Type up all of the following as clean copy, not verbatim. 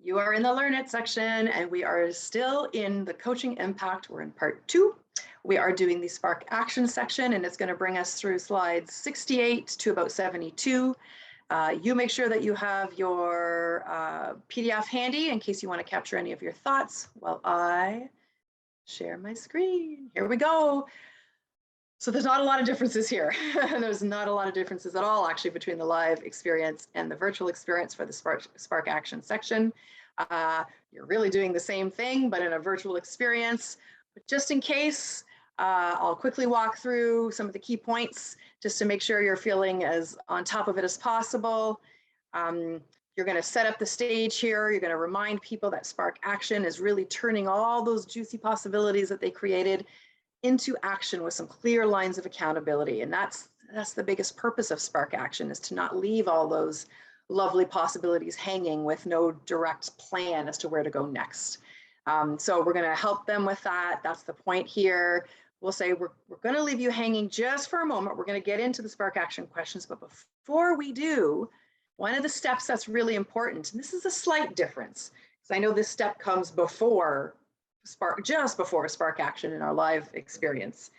You are in the Learn It section, and we are still in the Coaching Impact. We're in part 2. We are doing the Spark Action section, and it's going to bring us through slides 68 to about 72. You make sure that you have your PDF handy in case you want to capture any of your thoughts while I share my screen. Here we go. So there's not a lot of differences here. There's not a lot of differences at all, actually, between the live experience and the virtual experience for the Spark Action section. You're really doing the same thing, but in a virtual experience. But just in case, I'll quickly walk through some of the key points just to make sure you're feeling as on top of it as possible. You're going to set up the stage here. You're going to remind people that Spark Action is really turning all those juicy possibilities that they created into action with some clear lines of accountability. And that's the biggest purpose of Spark Action, is to not leave all those lovely possibilities hanging with no direct plan as to where to go next. So we're going to help them with that. That's the point here. We'll say we're going to leave you hanging just for a moment. We're going to get into the Spark Action questions, but before we do, one of the steps that's really important, and this is a slight difference, because I know this step comes before just before Spark Action in our live experience.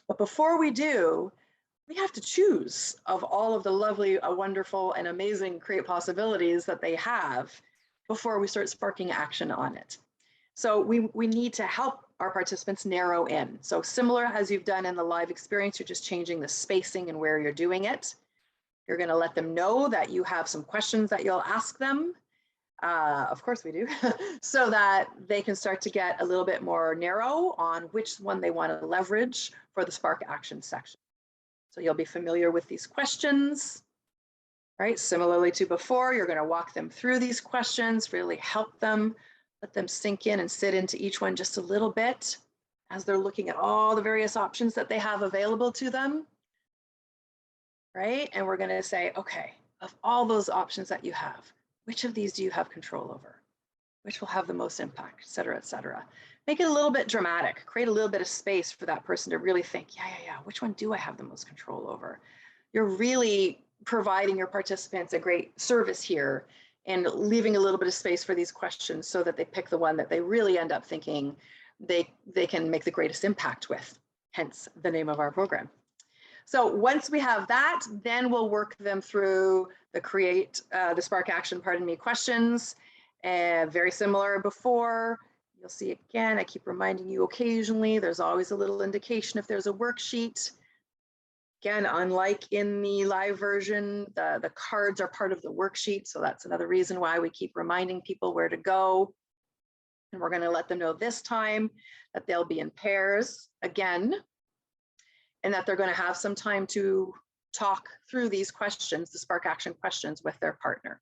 But before we do, we have to choose of all of the lovely, wonderful, and amazing create possibilities that they have before we start sparking action on it. So we need to help our participants narrow in. So similar as you've done in the live experience, you're just changing the spacing and where you're doing it. You're going to let them know that you have some questions that you'll ask them. Of course we do, so that they can start to get a little bit more narrow on which one they want to leverage for the Spark Action section. So you'll be familiar with these questions, right? Similarly to before, you're going to walk them through these questions, really help them, let them sink in and sit into each one just a little bit as they're looking at all the various options that they have available to them, right? And we're going to say, okay, of all those options that you have, which of these do you have control over? Which will have the most impact, et cetera, et cetera. Make it a little bit dramatic, create a little bit of space for that person to really think, yeah, which one do I have the most control over? You're really providing your participants a great service here and leaving a little bit of space for these questions so that they pick the one that they really end up thinking they can make the greatest impact with, hence the name of our program. So once we have that, then we'll work them through the Spark Action, questions. Very similar before. You'll see again, I keep reminding you occasionally, there's always a little indication if there's a worksheet. Again, unlike in the live version, the cards are part of the worksheet. So that's another reason why we keep reminding people where to go. And we're going to let them know this time that they'll be in pairs again, and that they're going to have some time to talk through these questions, the Spark Action questions, with their partner.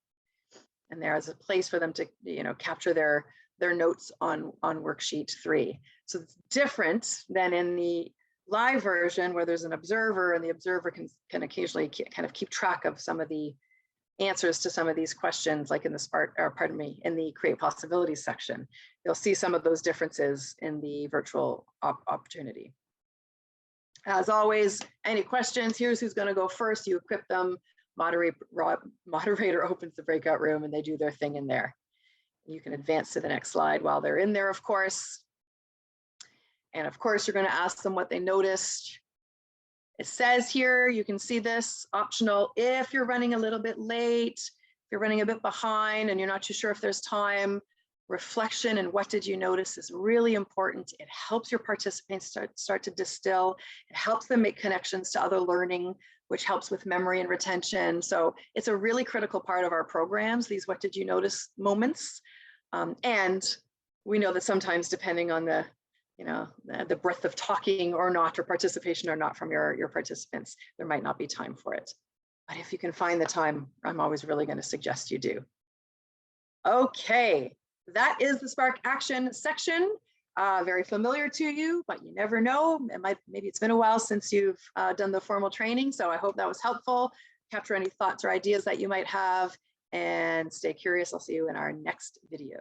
And there is a place for them to, capture their notes on worksheet 3. So it's different than in the live version where there's an observer, and the observer can occasionally kind of keep track of some of the answers to some of these questions, like in the in the Create Possibilities section. You'll see some of those differences in the virtual opportunity. As always, any questions, here's who's going to go first. You equip them, moderator opens the breakout room, and they do their thing in there. You can advance to the next slide while they're in there, of course. And of course, you're going to ask them what they noticed. It says here, you can see this, optional if you're running a little bit late, if you're running a bit behind and you're not too sure if there's time. Reflection and what did you notice is really important. It helps your participants start to distill. It helps them make connections to other learning, which helps with memory and retention. So it's a really critical part of our programs, these what did you notice moments. And we know that sometimes, depending on the breadth of talking or not, or participation or not from your participants, there might not be time for it. But if you can find the time, I'm always really going to suggest you do. Okay. That is the Spark Action section. Very familiar to you, but you never know. Maybe it's been a while since you've done the formal training, so I hope that was helpful. Capture any thoughts or ideas that you might have, and stay curious. I'll see you in our next video.